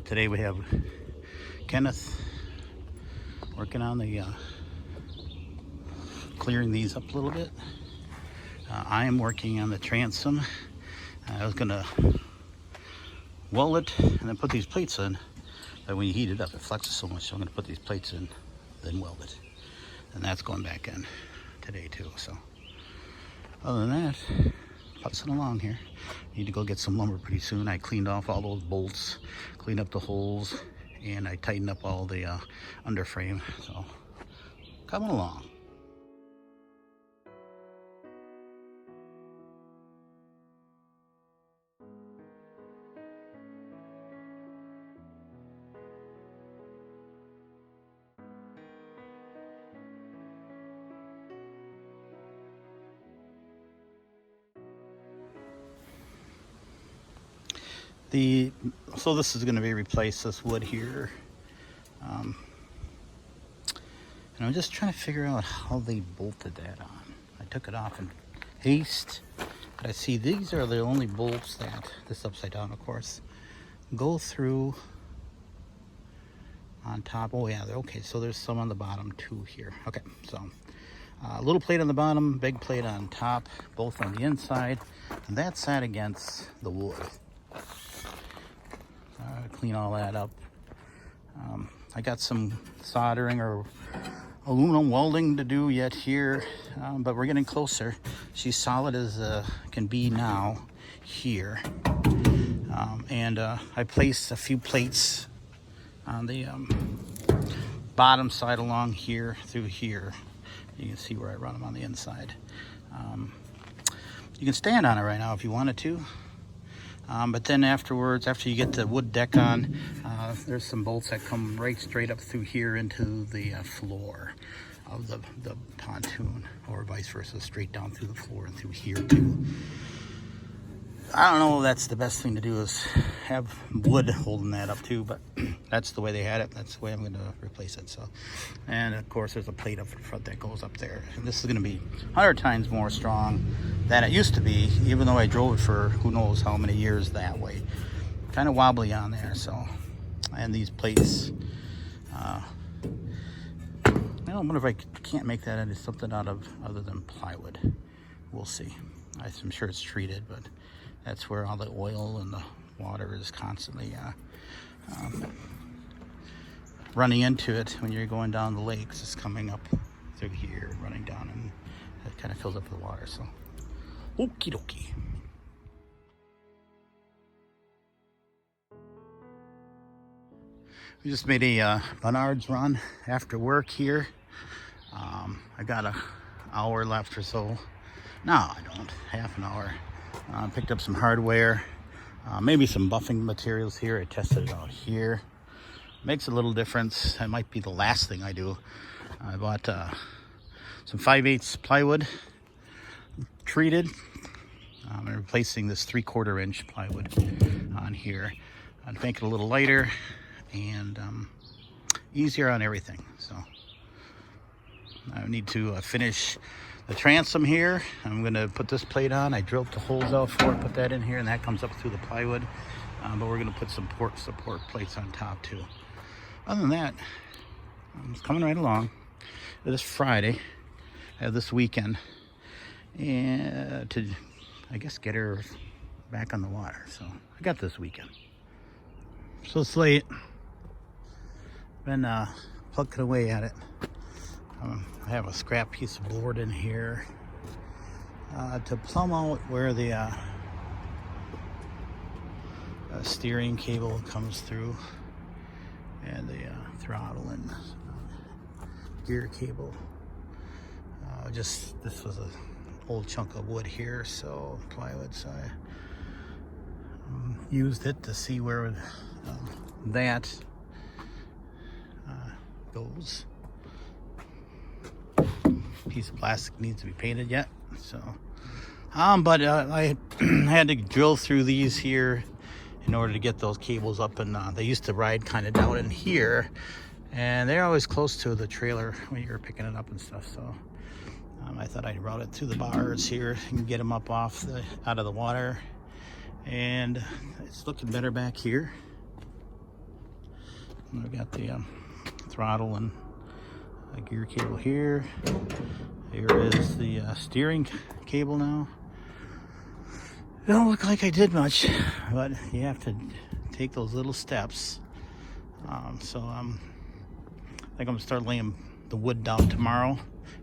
Today we have Kenneth working on the clearing these up a little bit. I am working on the transom. I was gonna weld it and then put these plates in, but when you heat it up it flexes so much, so I'm gonna put these plates in, then weld it, and that's going back in today too. So other than that, putzing along here. Need to go get some lumber pretty soon. I cleaned off all those bolts, cleaned up the holes, and I tightened up all the underframe. So coming along. So this is going to be replaced, this wood here, and I'm just trying to figure out how they bolted that on. I took it off in haste, but I see these are the only bolts that, this upside down of course, go through on top. Oh yeah, okay, so there's some on the bottom too here. Okay, so a little plate on the bottom, big plate on top, both on the inside, and that's set against the wood. Clean all that up. I got some soldering or aluminum welding to do yet here, but we're getting closer. She's solid as can be now here, and I placed a few plates on the bottom side along here through here. You can see where I run them on the inside. You can stand on it right now if you wanted to. But then afterwards, after you get the wood deck on, there's some bolts that come right straight up through here into the floor of the pontoon, or vice versa, straight down through the floor and through here too. I don't know if that's the best thing to do, is have wood holding that up too, but that's the way they had it. That's the way I'm going to replace it. So, and of course there's a plate up in front that goes up there. And this is going to be 100 times more strong than it used to be, even though I drove it for who knows how many years that way. Kind of wobbly on there. So, and these plates, I wonder if I can't make that into something out of other than plywood. We'll see. I'm sure it's treated, but that's where all the oil and the water is constantly running into it when you're going down the lakes. It's coming up through here, running down, and it kind of fills up with water. So, okie dokie. We just made a Menards run after work here. I got an hour left or so. No, I don't. Half an hour. Picked up some hardware, maybe some buffing materials here. I tested it out here. Makes a little difference. That might be the last thing I do. I bought some 5/8 plywood, treated. I'm replacing this 3/4 inch plywood on here to make it a little lighter and easier on everything. So I need to finish the transom here. I'm going to put this plate on. I drilled the holes out for it, put that in here, and that comes up through the plywood. But we're going to put some support plates on top too. Other than that, it's coming right along. This Friday, I have this weekend, and to, I guess, get her back on the water. So I got this weekend. So it's late. Been plucking away at it. I have a scrap piece of board in here to plumb out where the steering cable comes through, and the throttle and gear cable. This was an old chunk of wood here, so plywood. So I used it to see where that goes. Piece of plastic needs to be painted yet, so but I had to drill through these here in order to get those cables up, and they used to ride kind of down in here, and they're always close to the trailer when you're picking it up and stuff. So I thought I'd route it through the bars here and get them up out of the water, and it's looking better back here. I've got the throttle and a gear cable here. Here is the steering cable now. It don't look like I did much, but you have to take those little steps. I think I'm gonna start laying the wood down tomorrow.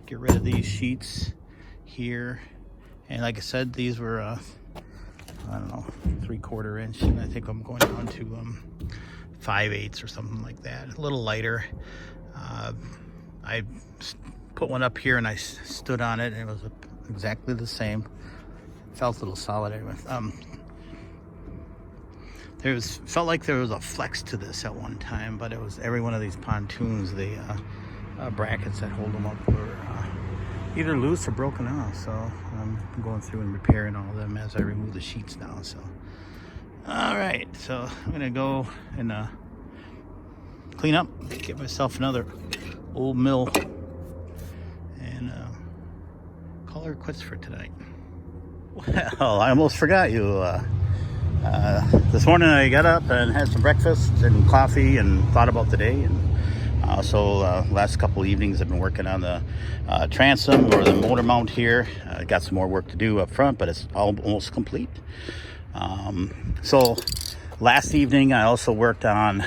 Get rid of these sheets here. And like I said, these were, I don't know, 3/4 inch. And I think I'm going down to 5/8 or something like that. A little lighter. I put one up here and I stood on it and it was exactly the same. Felt a little solid anyway. Felt like there was a flex to this at one time, but it was every one of these pontoons, the brackets that hold them up were either loose or broken off. So I'm going through and repairing all of them as I remove the sheets now. So, all right, so I'm gonna go and clean up, get myself another old mill, and call her quits for tonight. Well, I almost forgot you. This morning I got up and had some breakfast and coffee and thought about the day. And also last couple evenings I've been working on the transom or the motor mount here. Got some more work to do up front, but it's almost complete. So last evening I also worked on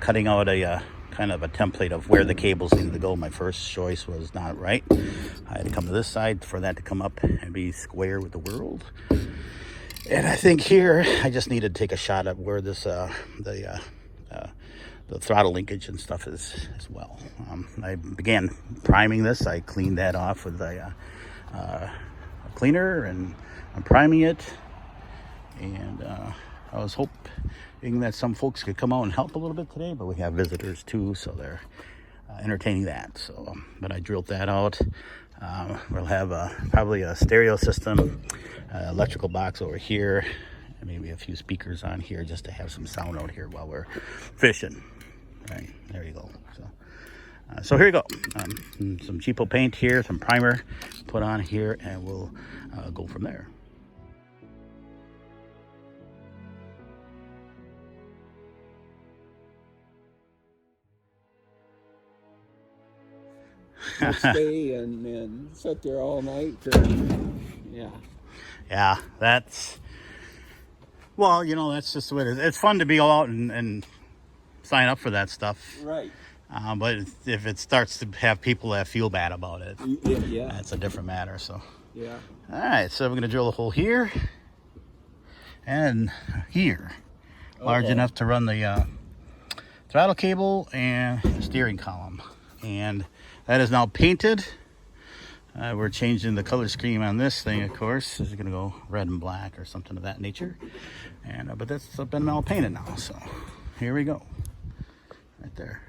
cutting out a kind of a template of where the cables needed to go. My first choice was not right. I had to come to this side for that to come up and be square with the world. And I think here I just need to take a shot at where this the throttle linkage and stuff is as well. I began priming this. I cleaned that off with a cleaner, and I'm priming it. And I was hoping that some folks could come out and help a little bit today, but we have visitors too, so they're entertaining that. So, but I drilled that out. We'll have probably a stereo system, electrical box over here, and maybe a few speakers on here just to have some sound out here while we're fishing. Right, there you go. So here you go. Some cheapo paint here, some primer put on here, and we'll go from there. Stay and sit there all night. Yeah, that's, well, you know, that's just the way it is. It's fun to be all out and sign up for that stuff. Right. But if it starts to have people that feel bad about it, yeah, that's a different matter. So, yeah. All right, so we're going to drill a hole here and here. Large enough to run the throttle cable and the steering column. And that is now painted. We're changing the color scheme on this thing, of course. This is going to go red and black or something of that nature. And but that's been all painted now. So here we go. Right there.